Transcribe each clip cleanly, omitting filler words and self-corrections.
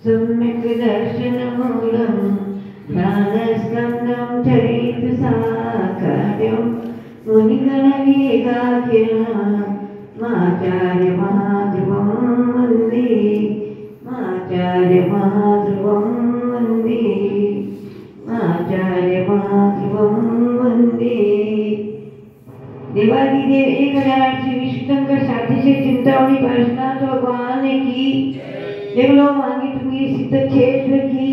सम्यक् दर्शनमूलं ध्यानस्कन्दं चरितसाकारं मुनिगणविवेकाख्यमाचार्यमहाध्रुवं वन्दे आचार्यमहाध्रुवं वन्दे आचार्यमहाध्रुवं वन्दे। देवादिदेव 1008 विष्णुशंकर साथी चिंतामणि पार्श्वनाथ भगवान की देवलो मांगी तुम्हें सिद्ध क्षेत्र की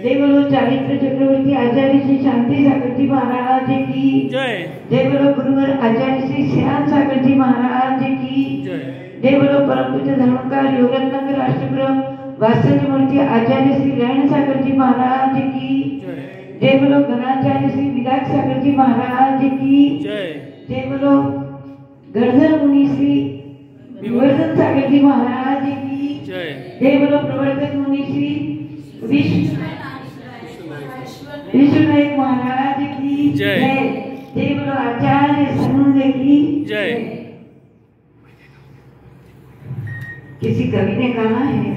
देवलो चारित्र चक्रवर्ती आचार्य श्री शांति सागर जी महाराज की जय। देवलो गुरुवर आचार्य श्री श्याम सागर जी महाराज की जय। देवलो परम पूज्य धर्मकार योगानंद राष्ट्रगुरु वात्सल्य मूर्ति आचार्य श्री रेण सागर जी महाराज की जय। देवलो गणाचार्य श्री विराट सागर जी महाराज की जय। देवलो गर्धन मुनि श्री विवर्धन सागर जी महाराज की जय। देवलो प्रवर्तक मुनि श्री विश्वनायक महाराज की जय। देवलो आचार्य संघ की जय। किसी कवि ने कहा है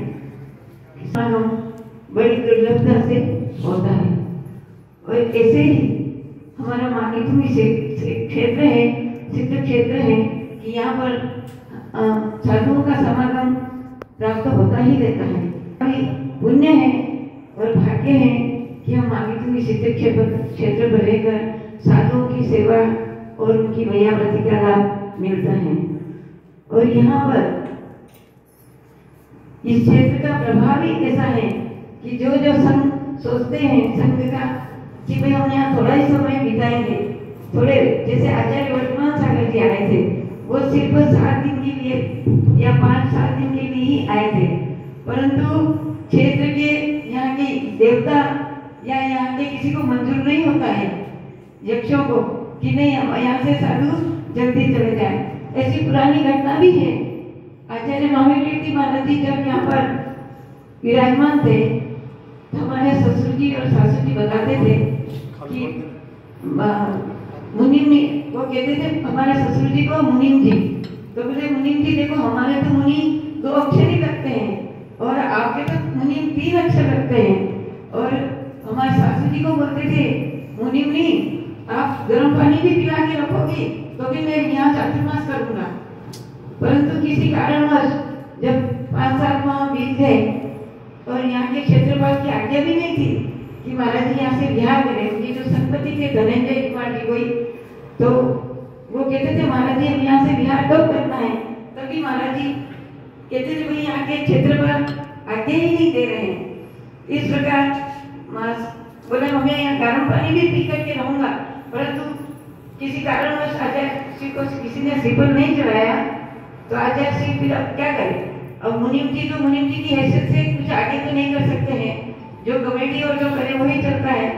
बड़ी दुर्लभता से होता है और ऐसे ही हमारा मानितुमी क्षेत्र है, सिद्ध क्षेत्र है कि यहाँ पर साधुओं का समागम प्राप्त होता ही रहता है। पुण्य है और भाग्य है कि हम मानितुमी सिद्ध क्षेत्र पर रहकर साधुओं की सेवा और उनकी भैयावृत्ति का लाभ मिलता है। और यहाँ पर इस क्षेत्र का प्रभाव ही ऐसा है कि जो संघ सोचते हैं संघ का कि भाई हम यहाँ थोड़ा ही समय बिताएंगे, थोड़े जैसे आचार्य वर्तमान सागर जी आए थे, वो सिर्फ 7 दिन के लिए या 5-7 दिन के लिए ही आए थे, परंतु क्षेत्र के यहाँ के देवता या यहाँ के किसी को मंजूर नहीं होता है यक्षों को कि नहीं हम यहाँ से साधु जल्दी चले जाए। ऐसी पुरानी घटना भी है। आचार्य महावीर महाराज जी जब यहाँ पर विराजमान थे तो हमारे ससुर जी और सासू जी बताते थे कि मुनिम वो कहते थे हमारे ससुर जी को मुनिम जी, तो बोले मुनिम जी देखो हमारे तो मुनि 2 अक्षर ही लगते हैं और आपके तो मुनिम 3 अक्षर लगते हैं। और हमारे सासू जी को बोलते थे मुनिम नहीं आप गर्म पानी भी पिला के रखोगी तो भी मैं यहाँ चातुर्मास करूंगा। परंतु किसी कारणवश जब 5-7 माह बीत गए और यहाँ के क्षेत्रपाल की आज्ञा भी नहीं थी कि महाराज जी यहाँ से विहार करें, उनके जो संपत्ति थे धनंजय कुमार जी कोई, तो वो कहते थे महाराज जी हम यहाँ से विहार कब करना है, तभी महाराज जी कहते थे भाई यहाँ के क्षेत्रपाल आज्ञा ही नहीं दे रहे हैं। इस प्रकार बोले हमें यहाँ गर्म पानी भी पी करके रहूंगा, परंतु किसी कारणवश आचार्य श्री को किसी ने श्रीफल नहीं चढ़ाया तो आचार्य श्री फिर अब क्या करें। अब मुनिम जी तो मुनिम जी की हैसियत से कुछ आगे तो नहीं कर सकते हैं, जो कमेटी और जो करे वही चलता है,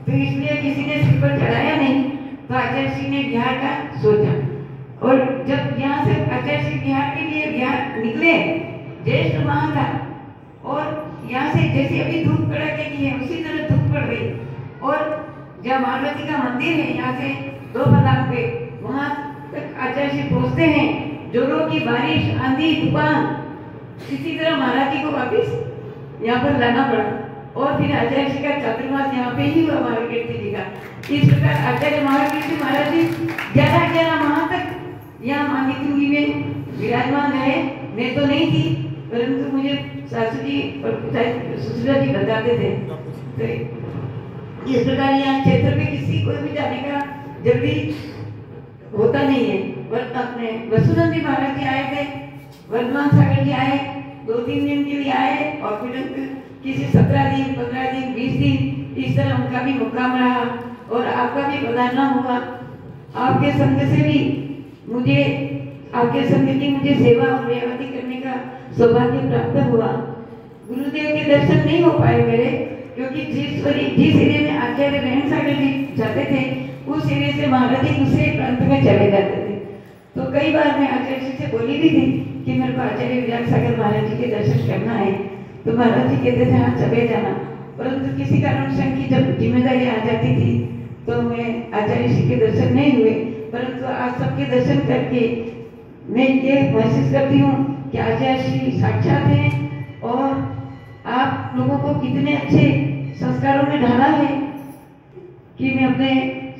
तो इसलिए किसी ने श्रीफल चढ़ाया नहीं तो आचार्य श्री ने बिहार का सोचा। और जब यहाँ से आचार्य श्री बिहार के लिए बिहार निकले ज्येष्ठ माह था और यहाँ से जैसे अभी धूप कड़ाके की है उसी तरह धूप पड़ रही और जहाँ मार्वती का मंदिर है यहाँ से 2 पदार्थ पे वहाँ तक आचार्य श्री पहुँचते हैं। जोरों की बारिश आंधी तूफान इसी तरह महाराज जी को वापिस यहाँ पर लाना पड़ा और फिर आचार्य जी का चातुर्मास यहाँ पे ही हुआ महावीर जी का। इस प्रकार आचार्य महावीर जी महाराज जी 11 माह तक यहाँ मानितुंगी में विराजमान रहे। मैं तो नहीं थी परंतु मुझे सासू जी और ससुरा जी बताते थे। तो इस प्रकार यहाँ क्षेत्र में किसी को भी जाने का जल्दी होता नहीं है। अपने वसुनंदी महाराज जी आए थे, वर्धमान सागर जी आए, 2-3 दिन के लिए आए और फिर किसी 17 दिन 15 दिन 20 दिन इस तरह उनका भी मुकाम रहा और आपका भी पधारना हुआ। आपके संग से भी मुझे आपके संग की मुझे सेवा और व्यावृत्ति करने का सौभाग्य प्राप्त हुआ। गुरुदेव के दर्शन नहीं हो पाए मेरे, क्योंकि जिस एरिया में आचार्य रेण सागर जी जाते थे उस एरिया से महाराज जी दूसरे प्रांत में चले जाते थे। तो कई बार मैं आचार्य जी से बोली भी थी कि मेरे को आचार्य विराट सागर महाराज जी के दर्शन करना है, तो महाराज जी कहते थे हाँ चले जाना। परंतु किसी कारण संघ की जब जिम्मेदारी आ जाती थी तो मैं आचार्य जी के दर्शन नहीं हुए। परंतु आज सबके दर्शन करके मैं ये महसूस करती हूँ कि आचार्य श्री साक्षात हैं और आप लोगों को कितने अच्छे संस्कारों में ढाला है कि मैं अपने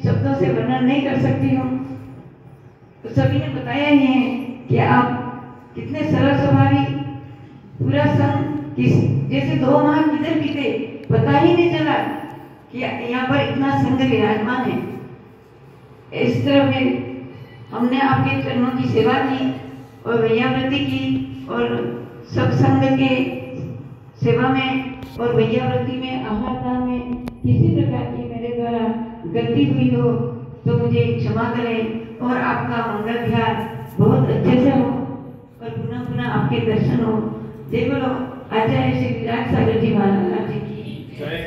शब्दों से वर्णन नहीं कर सकती हूँ। तो सभी ने बताया ही है कि आप कितने सरल स्वभावी, पूरा संघ किस जैसे 2 माह किधर बीते पता ही नहीं चला कि यहाँ पर इतना संघ विराजमान है। इस तरह फिर हमने आपके चरणों की सेवा की और वैयाव्रती की और सत्संग के सेवा में और वैयाव्रती में, आहार दान में किसी प्रकार की मेरे द्वारा गलती हुई हो तो मुझे क्षमा करें और आपका मंगल विहार बहुत अच्छे से हो और पुनः पुनः आपके दर्शन हो। जय बोलो आचार्य श्री विराट सागर जी महाराज जी की।